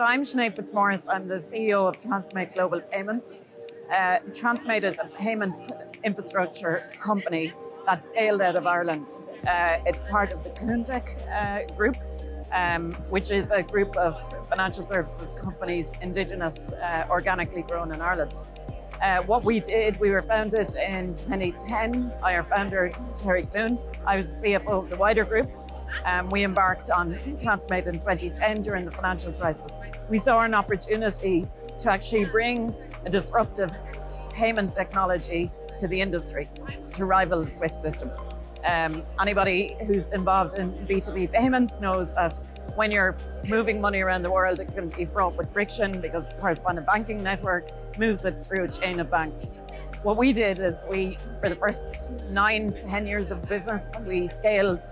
So I'm Sinead Fitzmaurice. I'm the CEO of TransferMate Global Payments. TransferMate is a payment infrastructure company that's scaled out of Ireland. It's part of the Cluntech group, which is a group of financial services companies, indigenous, organically grown in Ireland. What we did, we were founded in 2010 by our founder, Terry Clune. I was the CFO of the wider group. We embarked on TransferMate in 2010 during the financial crisis. We saw an opportunity to actually bring a disruptive payment technology to the industry to rival the SWIFT system. Anybody who's involved in B2B payments knows that when you're moving money around the world, it can be fraught with friction because the correspondent banking network moves it through a chain of banks. What we did is for the first 9 to 10 years of the business, we scaled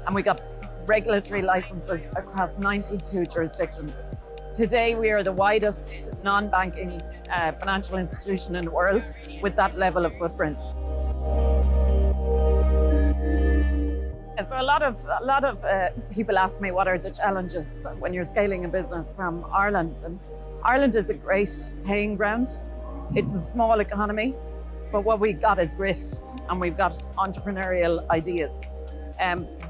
and we got regulatory licenses across 92 jurisdictions. Today, we are the widest non-banking financial institution in the world with that level of footprint. And so a lot of people ask me, what are the challenges when you're scaling a business from Ireland? And Ireland is a great paying ground. It's a small economy, but what we've got is grit and we've got entrepreneurial ideas.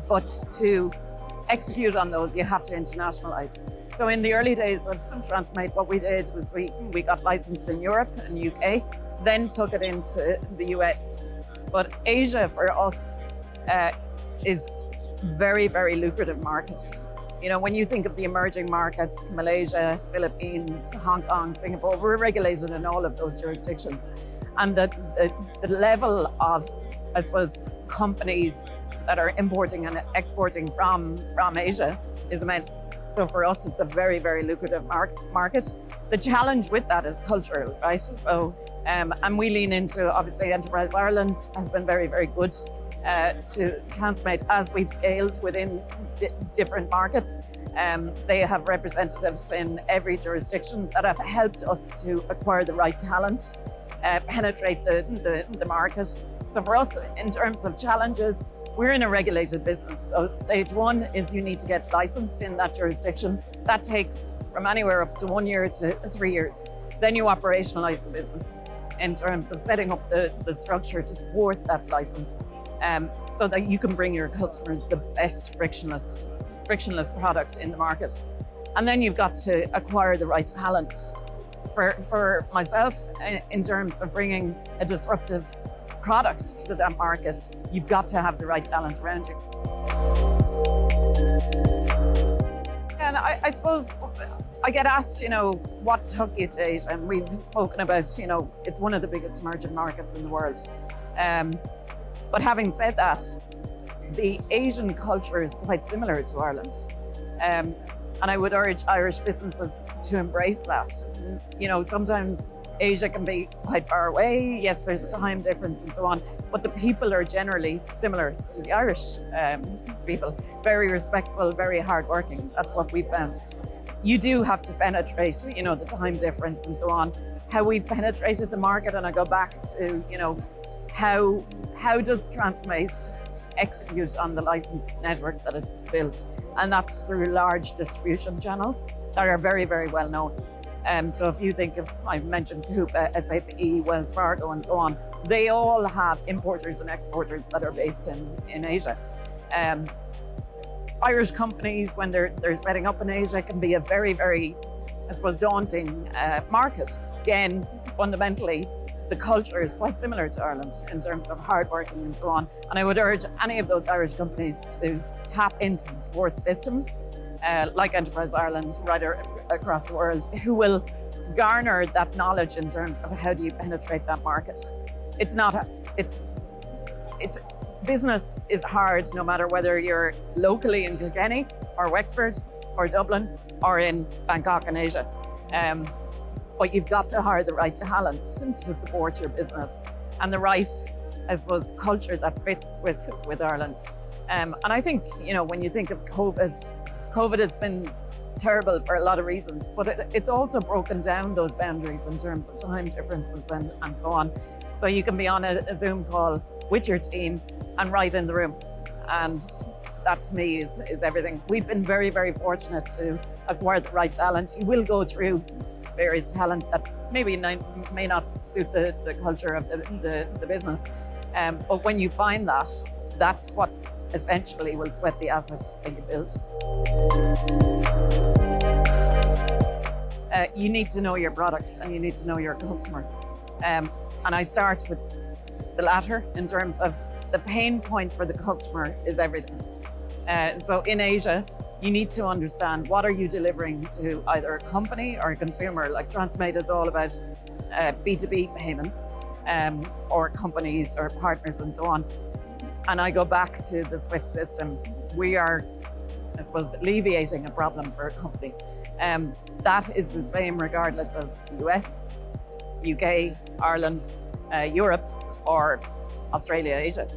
But to execute on those, you have to internationalize. So in the early days of TransferMate, what we did was we got licensed in Europe and UK, then took it into the US. But Asia for us is very, very lucrative market. You know, when you think of the emerging markets, Malaysia, Philippines, Hong Kong, Singapore, we're regulated in all of those jurisdictions. And the level of, I suppose, companies that are importing and exporting from Asia is immense. So for us, it's a very, very lucrative market. The challenge with that is cultural, right? So, and we lean into, obviously, Enterprise Ireland has been very, very good to TransferMate as we've scaled within different markets. They have representatives in every jurisdiction that have helped us to acquire the right talent, penetrate the market. So for us, in terms of challenges, we're in a regulated business. So stage one is you need to get licensed in that jurisdiction. That takes from anywhere up to 1 year to 3 years. Then you operationalize the business in terms of setting up the structure to support that license, so that you can bring your customers the best frictionless product in the market. And then you've got to acquire the right talent. For myself, in terms of bringing a disruptive product to that market, you've got to have the right talent around you. And I suppose I get asked, what took you to Asia? And we've spoken about, it's one of the biggest emerging markets in the world. But having said that, the Asian culture is quite similar to Ireland. And I would urge Irish businesses to embrace that. Sometimes Asia can be quite far away. Yes, there's a time difference and so on, but the people are generally similar to the Irish people. Very respectful, very hardworking. That's what we found. You do have to penetrate, the time difference and so on. How we've penetrated the market, and I go back to, how does TransferMate execute on the license network that it's built? And that's through large distribution channels that are very, very well known. So if you think of, I mentioned Coupa, SAP, Wells Fargo, and so on, they all have importers and exporters that are based in Asia. Irish companies, when they're setting up in Asia, can be a very, very, I suppose, daunting market. Again, fundamentally, the culture is quite similar to Ireland in terms of hardworking and so on. And I would urge any of those Irish companies to tap into the support systems like Enterprise Ireland right across the world, who will garner that knowledge in terms of how do you penetrate that market. Business is hard no matter whether you're locally in Kilkenny or Wexford or Dublin or in Bangkok in Asia. But you've got to hire the right talent to support your business and the right, I suppose, culture that fits with Ireland. And I think, when you think of COVID has been terrible for a lot of reasons, but it's also broken down those boundaries in terms of time differences and so on. So you can be on a Zoom call with your team and right in the room. And that to me is everything. We've been very, very fortunate to acquire the right talent. You will go through various talent that maybe may not suit the culture of the business. But when you find that, that's what essentially will sweat the assets that you build. You need to know your product and you need to know your customer. And I start with the latter in terms of the pain point for the customer is everything. So in Asia, you need to understand what are you delivering to either a company or a consumer. Like TransferMate is all about B2B payments for companies or partners and so on. And I go back to the SWIFT system. We are, I suppose, alleviating a problem for a company. That is the same regardless of the US, UK, Ireland, Europe, or Australia, Asia.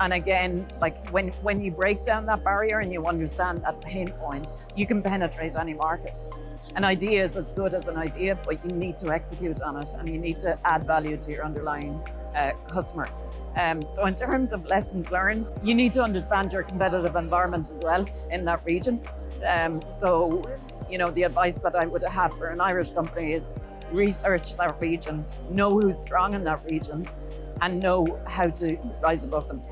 And again, like when you break down that barrier and you understand that pain point, you can penetrate any market. An idea is as good as an idea, but you need to execute on it and you need to add value to your underlying customer. So in terms of lessons learned, you need to understand your competitive environment as well in that region. So, you know, the advice that I would have for an Irish company is research that region, know who's strong in that region, and know how to rise above them.